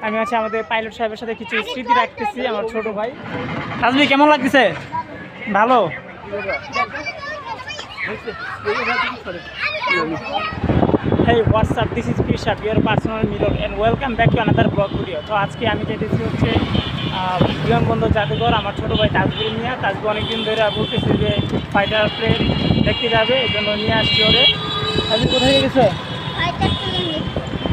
আমি আছি আমাদের পাইলট সাহেবের সাথে কিছু স্মৃতি রাখতেছি। আমার ছোট ভাই তাজবি, কেমন লাগতেছে? ভালো। Hey, what's up? This is Pisha, your personal mirror, and welcome back to another vlog video. তো আজকে আমি যেতেছি হচ্ছে বিমানবন্দর জাদুঘর আমার ছোটো ভাই তাজবির নিয়ে। তাজবি অনেকদিন ধরে বলতেছে যে ফাইটার প্লেন দেখতে যাবে, এই জন্য নিয়ে আসছি ওরে। তাজবি কোথায় গেছো?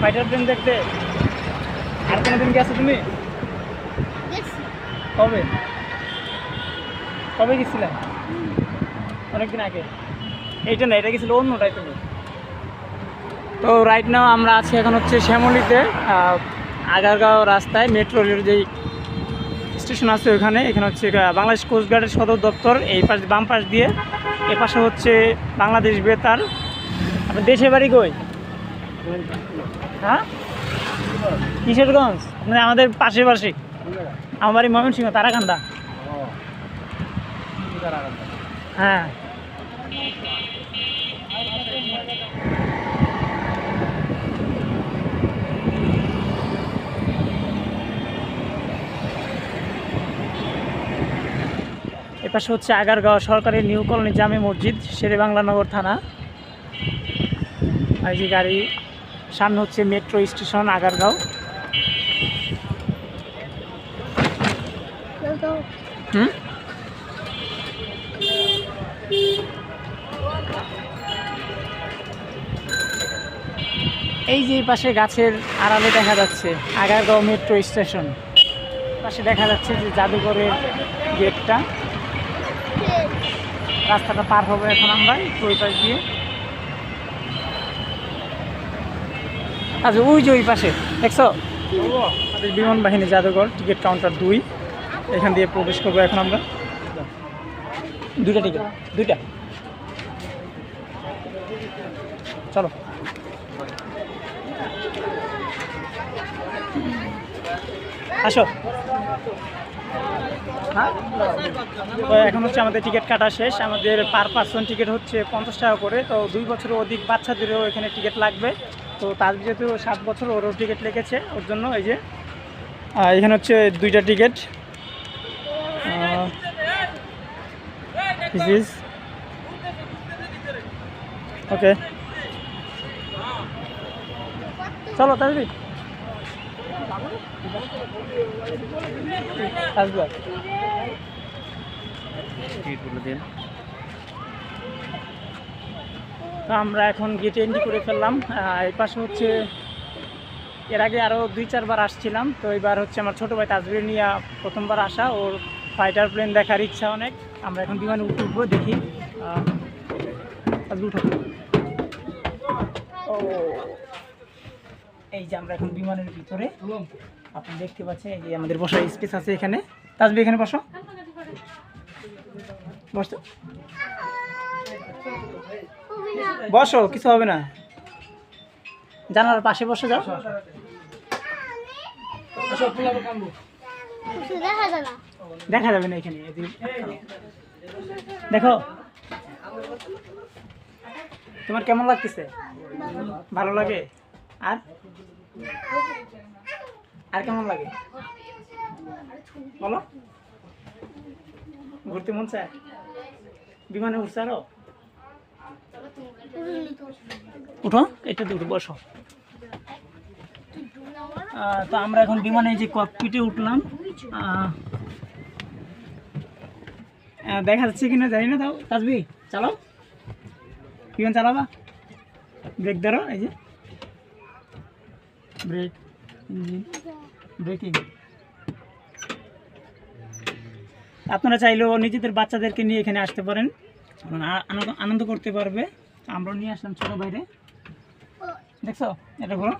ফাইটার প্লেন দেখতে। আর কোনো দিন গেছো তুমি? কবে কবে গেছিলে? অনেকদিন আগে। এইটা না, এটা গেছিলো অন্যটাই তুমি। তো রাইট নাও আমরা আছি এখন হচ্ছে শ্যামলীতে, আগারগাঁও রাস্তায় মেট্রো রেলের যেই স্টেশন আছে ওখানে। এখানে হচ্ছে বাংলাদেশ কোস্টগার্ডের সদর দপ্তর। এই পাশ বাম পাশ দিয়ে, এ পাশে হচ্ছে বাংলাদেশ বেতার। আপনার দেশের বাড়ি কই? হ্যাঁ, কিশোরগঞ্জ। আপনার আমাদের পাশে পাশে। আমার বাড়ি ময়মনসিংহ, তারাকান্দা। হ্যাঁ, এপাশে হচ্ছে আগারগাঁও সরকারি নিউ কলোনি জামে মসজিদ, শেরেবাংলানগর থানা। এই যে গাড়ি, সামনে হচ্ছে মেট্রো স্টেশন আগারগাঁও। এই যে পাশে গাছের আড়ালে দেখা যাচ্ছে আগারগাঁও মেট্রো স্টেশন। পাশে দেখা যাচ্ছে যে জাদুঘরের গেটটা। রাস্তাটা পার হবো এখন আমরা একটু ওই পাশ দিয়ে। আচ্ছা, ওই যে ওই পাশে দেখছো আমাদের বিমান বাহিনী জাদুঘর, টিকিট কাউন্টার 2। এখান দিয়ে প্রবেশ করবো এখন আমরা। দুইটা টিকিট, দুইটা। চলো। আসো। হ্যাঁ, তো এখন হচ্ছে আমাদের টিকিট কাটা শেষ। আমাদের পার পার্সন টিকিট হচ্ছে 50 টাকা করে। তো 2 বছরের অধিক বাচ্চাদেরও এখানে টিকিট লাগবে। তো তার যেহেতু 7 বছর, ওরও টিকিট লেগেছে। ওর জন্য এই যে এখানে হচ্ছে 2টা টিকিট। ওকে, চলো তাহলে। তো আমরা এখন গেটে এন্ট্রি করে ফেললাম। এই পাশে হচ্ছে এর আগে আরও 2-4 বার আসছিলাম। তো এবার হচ্ছে আমার ছোটো ভাই তাজবির নিয়ে প্রথমবার আসা। ওর ফাইটার প্লেন দেখার ইচ্ছা অনেক। আমরা এখন বিমানে উঠবো, দেখি। উঠো। ও, এই যে আমরা এখন বিমানের ভিতরে। আপনি দেখতে পাচ্ছেন এই যে আমাদের বসার স্পেস আছে এখানে। তাজবি এখানে বসো, বসো বসো, কিছু হবে না। জানালার পাশে বসে যাও। দেখা যাবে না এখানে। দেখো, তোমার কেমন লাগতেছে? ভালো লাগে? আর আর কেমন লাগে বলো? ঘুরতে মন চায়? বিমানে উঠছে আরো? উঠো, এটা তো বসো। তো আমরা এখন বিমানে যে ককপিটে উঠলাম। দেখা যাচ্ছে কিনা জানি না। তাও তাজবি চালাও, বিমান চালাবা। ব্রেক ধরো, এই যে ব্রেক, ব্রেকিং। আপনারা চাইলেও নিজেদের বাচ্চাদেরকে নিয়ে এখানে আসতে পারেন, আনন্দ করতে পারবে। আমরা নিয়ে আসলাম ছোটো বাইরে। দেখছো এটা ঘোরো।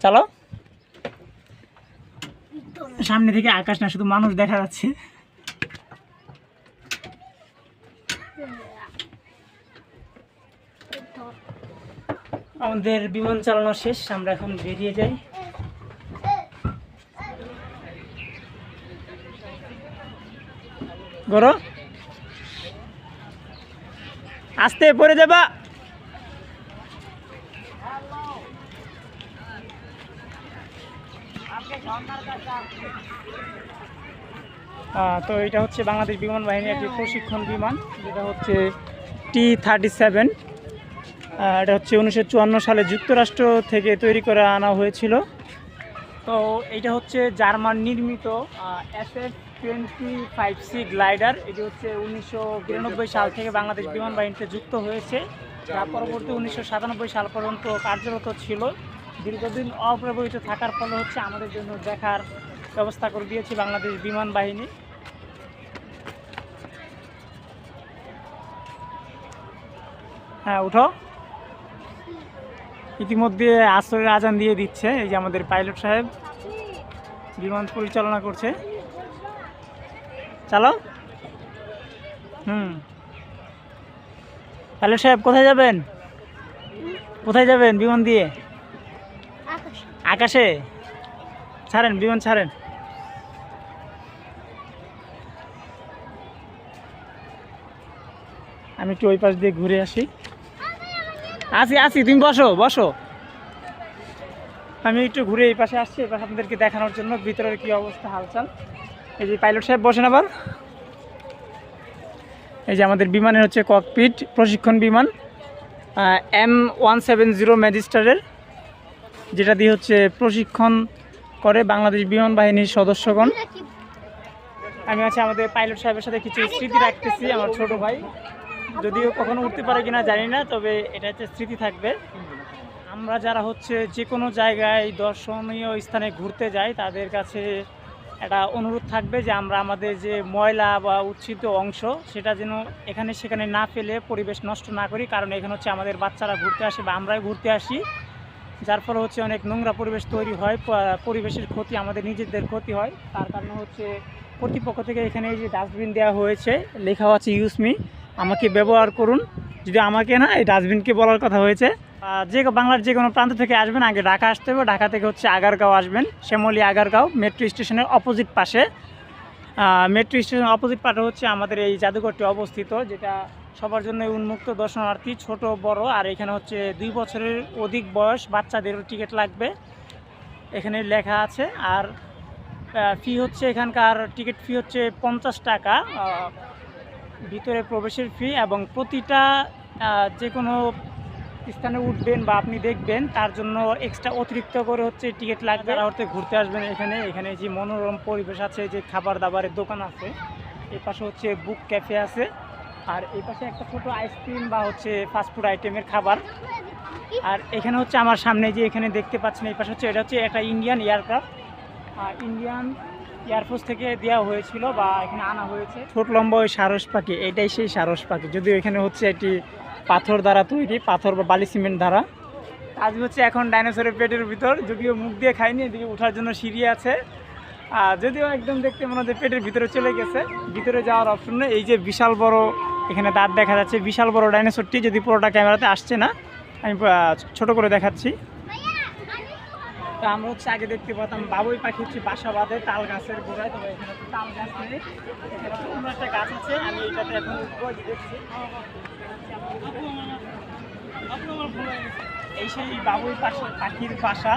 চলো, সামনে থেকে আকাশ না, শুধু মানুষ দেখা যাচ্ছে। আমাদের বিমান চালানো শেষ, আমরা এখন বেরিয়ে যাই। গরো আস্তে পড়ে যাবা। তো এটা হচ্ছে বাংলাদেশ বিমান বাহিনীর একটি প্রশিক্ষণ বিমান, যেটা হচ্ছে T-37। এটা হচ্ছে 1954 সালে যুক্তরাষ্ট্র থেকে তৈরি করে আনা হয়েছিল। তো এটা হচ্ছে জার্মান নির্মিত SF-25C গ্লাইডার। এটি হচ্ছে 1992 সাল থেকে বাংলাদেশ বিমান বাহিনীতে যুক্ত হয়েছে, যা পরবর্তী 1997 সাল পর্যন্ত কার্যরত ছিল। দীর্ঘদিন অব্যবহৃত থাকার ফলে হচ্ছে আমাদের জন্য দেখার ব্যবস্থা করে দিয়েছে বাংলাদেশ বিমান বাহিনী। হ্যাঁ, উঠো। ইতিমধ্যে আসরের আজান দিয়ে দিচ্ছে। এই যে আমাদের পাইলট সাহেব বিমান পরিচালনা করছে। চালো। পাইলট সাহেব কোথায় যাবেন? কোথায় যাবেন বিমান দিয়ে? আকাশে। ছাড়েন, বিমান ছাড়েন। আমি একটু ওই পাশ দিয়ে ঘুরে আসি। আসি, তুমি বসো বসো। আমি একটু ঘুরে এই পাশে আসছি, এবার আপনাদেরকে দেখানোর জন্য ভিতরের কি অবস্থা, হালচাল। এই যে পাইলট সাহেব বসেন আবার। এই যে আমাদের বিমানের হচ্ছে ককপিট, প্রশিক্ষণ বিমান M170 ম্যাজিস্টারের, যেটা দিয়ে হচ্ছে প্রশিক্ষণ করে বাংলাদেশ বিমান বাহিনীর সদস্যগণ। আমি আছি আমাদের পাইলট সাহেবের সাথে কিছু স্মৃতি রাখতেছি। আমার ছোট ভাই, যদিও কখনো উঠতে পারে কিনা জানি না, তবে এটা হচ্ছে স্মৃতি থাকবে। আমরা যারা হচ্ছে যে কোনো জায়গায় দর্শনীয় স্থানে ঘুরতে যাই, তাদের কাছে একটা অনুরোধ থাকবে যে আমরা আমাদের যে ময়লা বা উচ্ছিত অংশ, সেটা যেন এখানে সেখানে না ফেলে পরিবেশ নষ্ট না করি। কারণ এখানে হচ্ছে আমাদের বাচ্চারা ঘুরতে আসে বা আমরাই ঘুরতে আসি, যার ফলে হচ্ছে অনেক নোংরা পরিবেশ তৈরি হয়, পরিবেশের ক্ষতি, আমাদের নিজেদের ক্ষতি হয়। তার কারণে হচ্ছে কর্তৃপক্ষ থেকে এখানে এই যে ডাস্টবিন দেওয়া হয়েছে, লেখা আছে ইউজ মি, আমাকে ব্যবহার করুন। যদি আমাকে না, এই ডাস্টবিনকে বলার কথা হয়েছে। যে বাংলার যে কোনো প্রান্ত থেকে আসবেন, আগে ঢাকা আসতে হবে। ঢাকা থেকে হচ্ছে আগারগাঁও আসবেন, শ্যামলী আগারগাঁও মেট্রো স্টেশনের অপোজিট পাশে। মেট্রো স্টেশনের অপোজিট পাশে হচ্ছে আমাদের এই জাদুঘরটি অবস্থিত, যেটা সবার জন্য উন্মুক্ত, দর্শনার্থী ছোট বড়। আর এখানে হচ্ছে 2 বছরের অধিক বয়স বাচ্চাদেরও টিকিট লাগবে, এখানে লেখা আছে। আর ফি হচ্ছে, এখানকার টিকিট ফি হচ্ছে 50 টাকা ভিতরে প্রবেশের ফি, এবং প্রতিটা যে কোনো স্থানে উঠবেন বা আপনি দেখবেন, তার জন্য এক্সট্রা অতিরিক্ত করে হচ্ছে টিকিট লাগবে। যারা হচ্ছে ঘুরতে আসবেন এখানে যে মনোরম পরিবেশ আছে, যে খাবার দাবারের দোকান আছে, এই পাশে হচ্ছে বুক ক্যাফে আছে, আর এই পাশে একটা ছোটো আইসক্রিম বা হচ্ছে ফাস্টফুড আইটেমের খাবার। আর এখানে হচ্ছে আমার সামনে যে এখানে দেখতে পাচ্ছেন, এই পাশে হচ্ছে, এটা হচ্ছে একটা ইন্ডিয়ান এয়ারক্রাফট, ইন্ডিয়ান এয়ারফোর্স থেকে দেওয়া হয়েছিল বা এখানে আনা হয়েছে। ছোট লম্বা ওই সারস পাখি, এটাই সেই সারস পাখি, যদিও এখানে হচ্ছে একটি পাথর দ্বারা তৈরি, পাথর বা বালি সিমেন্ট দ্বারা। আজ হচ্ছে এখন ডাইনোসরের পেটের ভিতর, যদিও মুখ দিয়ে খাইনি, এদিকে ওঠার জন্য সিঁড়ি আছে। যদিও একদম দেখতে মনে হচ্ছে পেটের ভিতরে চলে গেছে, ভিতরে যাওয়ার অপশন নেই। এই যে বিশাল বড় এখানে দাঁত দেখা যাচ্ছে, বিশাল বড় ডাইনোসরটি, যদি পুরোটা ক্যামেরাতে আসছে না, আমি ছোট করে দেখাচ্ছি। তো আমরা হচ্ছে আগে দেখতে পেতাম বাবুই পাখি হচ্ছে বাসা বাঁধে তাল গাছের গোড়ায়, তবে এখানে তাল গাছ নেই, এখানে অন্য একটা গাছ আছে। আমি এইটাতে এখন দেখছি, এই সেই বাবুই পাখির বাসা,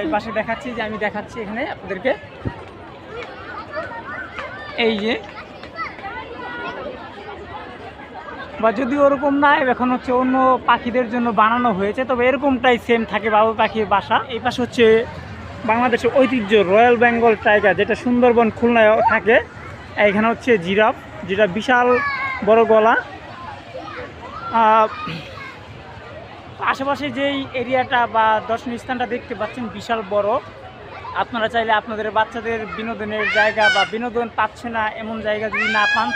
এই পাশে দেখাচ্ছি, যে আমি দেখাচ্ছি এখানে আপনাদেরকে। এই যে, বা যদি ওরকম না, এখন হচ্ছে অন্য পাখিদের জন্য বানানো হয়েছে, তবে এরকমটাই সেম থাকে বাবুই পাখির বাসা। এই পাশে হচ্ছে বাংলাদেশের ঐতিহ্য রয়্যাল বেঙ্গল টাইগার, যেটা সুন্দরবন খুলনায় থাকে। এখানে হচ্ছে জিরাফ, যেটা বিশাল বড় গলা। আশেপাশে যেই এরিয়াটা বা দর্শনীয় স্থানটা দেখতে পাচ্ছেন বিশাল বড়। আপনারা চাইলে আপনাদের বাচ্চাদের বিনোদনের জায়গা বা বিনোদন পাচ্ছে না এমন জায়গা যদি না পান,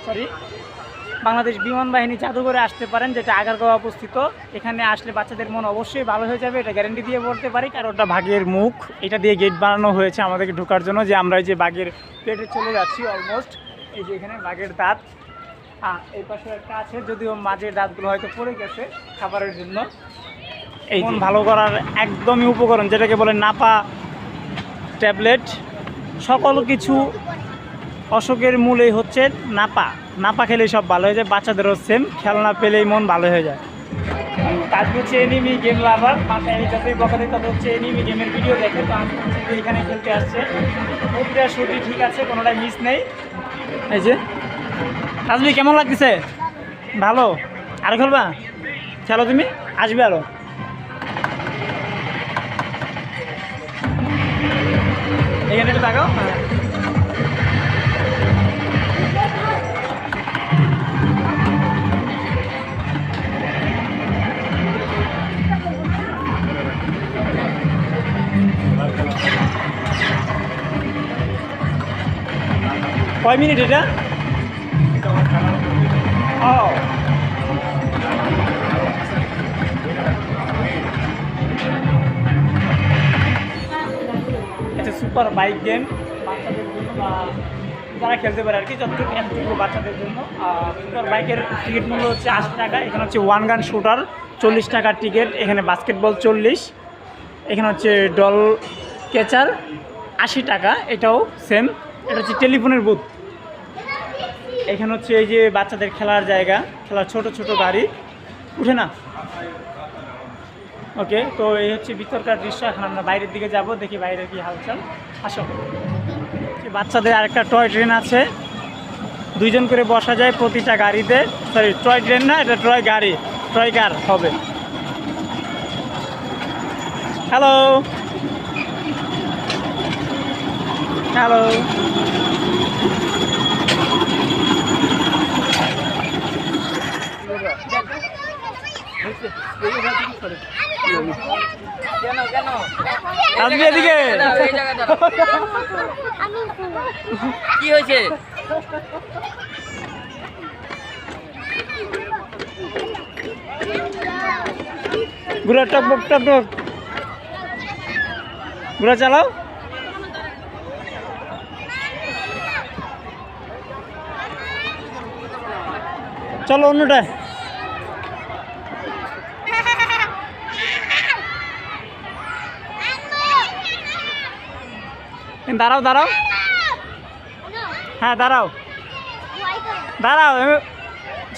তাহলে বাংলাদেশ বিমান বাহিনী জাদুঘরে আসতে পারেন, যেটা আগারগাঁও অবস্থিত। এখানে আসলে বাচ্চাদের মন অবশ্যই ভালো হয়ে যাবে, এটা গ্যারান্টি দিয়ে বলতে পারি। কারণ ওটা বাঘের মুখ, এটা দিয়ে গেট বানানো হয়েছে আমাদেরকে ঢোকার জন্য, যে আমরা এই যে বাঘের পেটে চলে যাচ্ছি অলমোস্ট। এই যে এখানে বাঘের দাঁত, এই পাশে একটা আছে, যদিও মাঝের দাঁতগুলো হয়তো পড়ে গেছে খাবারের জন্য। এই মন ভালো করার একদমই উপকরণ, যেটাকে বলে নাপা ট্যাবলেট, সকল কিছু অসুখের মূলেই হচ্ছে নাপা। নাপা খেলেই সব ভালো হয়ে যায়, বাচ্চাদেরও সেম, খেলনা পেলেই মন ভালো হয়ে যায়। কাজ হচ্ছে এনিমি গেম লাভার, মাথায় যতই বকা দেয় তত হচ্ছে এনিমি গেমের ভিডিও দেখে। তো আমি হচ্ছে যে এখানে খেলতে আসছে, প্রতিটা শুটই ঠিক আছে, কোনোটাই মিস নেই। এই যে রাজবি কেমন লাগতেছে? ভালো। আর খেলবা? খেলো তুমি, আসবে আরো। এখানে একটু তাকাও। হ্যাঁ, কয় মিনিট এটা? ও এটা সুপার বাইক গেম, বাচ্চাদের জন্য বা যারা খেলতে পারে আর কি, যতটুকু এতটুকু বাচ্চাদের জন্য। সুপার বাইকের টিকিট মূল্য হচ্ছে 80 টাকা। এখানে হচ্ছে ওয়ান গান শুটার 40 টাকার টিকিট। এখানে বাস্কেটবল 40। এখানে হচ্ছে ডল ক্যাচার 80 টাকা, এটাও সেম। এটা হচ্ছে টেলিফোনের বুথ। এখানে হচ্ছে এই যে বাচ্চাদের খেলার জায়গা, খেলার ছোট ছোট গাড়ি, উঠে না। ওকে, তো এই হচ্ছে ভিতরকার দৃশ্য। এখন আমরা বাইরের দিকে যাব, দেখি বাইরের কি হালচাল। আসো। বাচ্চাদের আরেকটা টয় ট্রেন আছে, 2 জন করে বসা যায় প্রতিটা গাড়িতে। সরি, টয় ট্রেন না, এটা টয় গাড়ি, টয় কার হবে। হ্যালো হ্যালো, এদিকে কি হয়েছে? ঘুরা টকবক টকবক, ঘুরা চালাও। চলো অন্যটায়। দাঁড়াও দাঁড়াও, হ্যাঁ দাঁড়াও দাঁড়াও,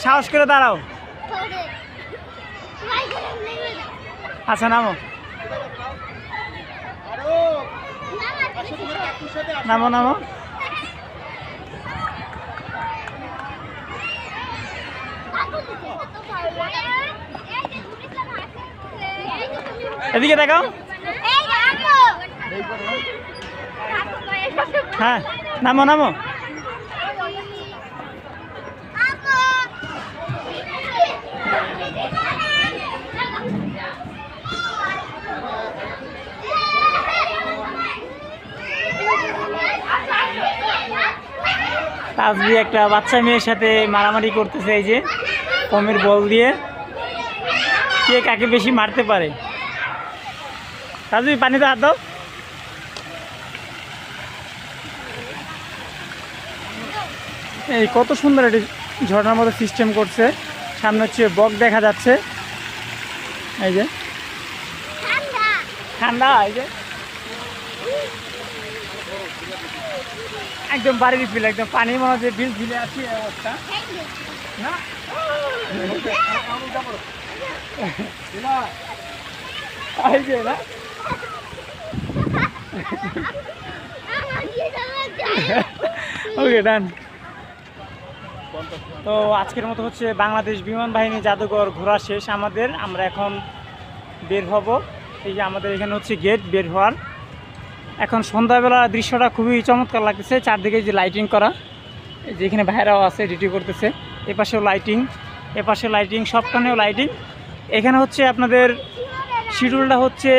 সাহস করে দাঁড়াও। আচ্ছা নামো নামো নামো। এদিকে দেখাও। হ্যাঁ নামো নামো। তাজবি একটা বাচ্চা মেয়ের সাথে মারামারি করতেছে, এই যে কমের বল দিয়ে, কে কাকে বেশি মারতে পারে। তাজবি পানিতে হাত দাও। এই কত সুন্দর একটি ঝর্ণার মতো সিস্টেম করছে। সামনে হচ্ছে বক দেখা যাচ্ছে, এই যে ঠান্ডা, এই যে একদম বাড়ির ফিল, একদম পানি মনে হচ্ছে বিল ঝিলে আছি অবস্থা না। এই যে না, ওকে ডান। তো আজকের মতো হচ্ছে বাংলাদেশ বিমান বাহিনী জাদুঘর ঘোরা শেষ আমাদের। আমরা এখন বের হব। এই যে আমাদের এখানে হচ্ছে গেট বের হওয়ার। এখন সন্ধ্যাবেলা দৃশ্যটা খুবই চমৎকার লাগতেছে, চারদিকে যে লাইটিং করা, যেখানে ভাইরাও আছে ডিউটি করতেছে, এপাশেও লাইটিং, এপাশেও লাইটিং, সবখানেও লাইটিং। এখানে হচ্ছে আপনাদের শিডিউলটা হচ্ছে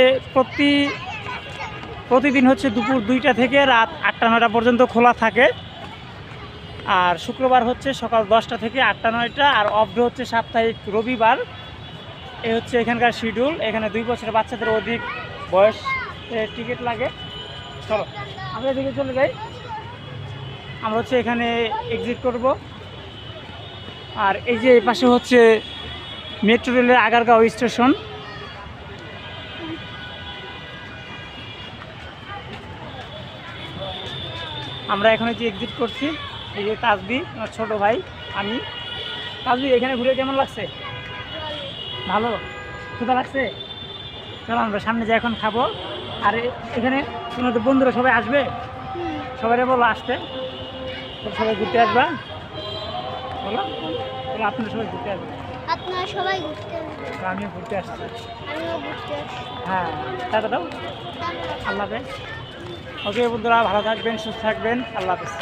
প্রতিদিন হচ্ছে দুপুর 2টা থেকে রাত 8টা-9টা পর্যন্ত খোলা থাকে। আর শুক্রবার হচ্ছে সকাল 10টা থেকে 8টা-9টা, আর অফ ডে হচ্ছে সাপ্তাহিক রবিবার। এই হচ্ছে এখানকার শিডিউল। এখানে 2 বছরের বাচ্চাদের অধিক বয়স টিকিট লাগে। চলো আমরা এদিকে চলে যাই। আমরা হচ্ছে এখানে এক্সিট করব। আর এই যে এই পাশে হচ্ছে মেট্রো রেলের আগারগাঁও স্টেশন। আমরা এখন যে এক্সিট করছি, এই যে তাসবি আমার ছোটো ভাই, আমি। তাসবি এখানে ঘুরে কেমন লাগছে? ভালো? ক্ষুধা লাগছে? চলো আমরা সামনে যাই, এখন খাবো। আর এখানে তোমাদের বন্ধুরা সবাই আসবে, সবাই বলো আসতে, সবাই ঘুরতে আসবা, বলো বলো আপনারা সবাই ঘুরতে আসবে। আপনারা সবাই ঘুরতে আসবেন। তো আমিও ঘুরতে আসছি। আমিও ঘুরতে আসছি। হ্যাঁ, টাটা দাও। আল্লাহ হাফেজ। ওকে বন্ধুরা, ভালো থাকবেন, সুস্থ থাকবেন। আল্লাহ হাফেজ।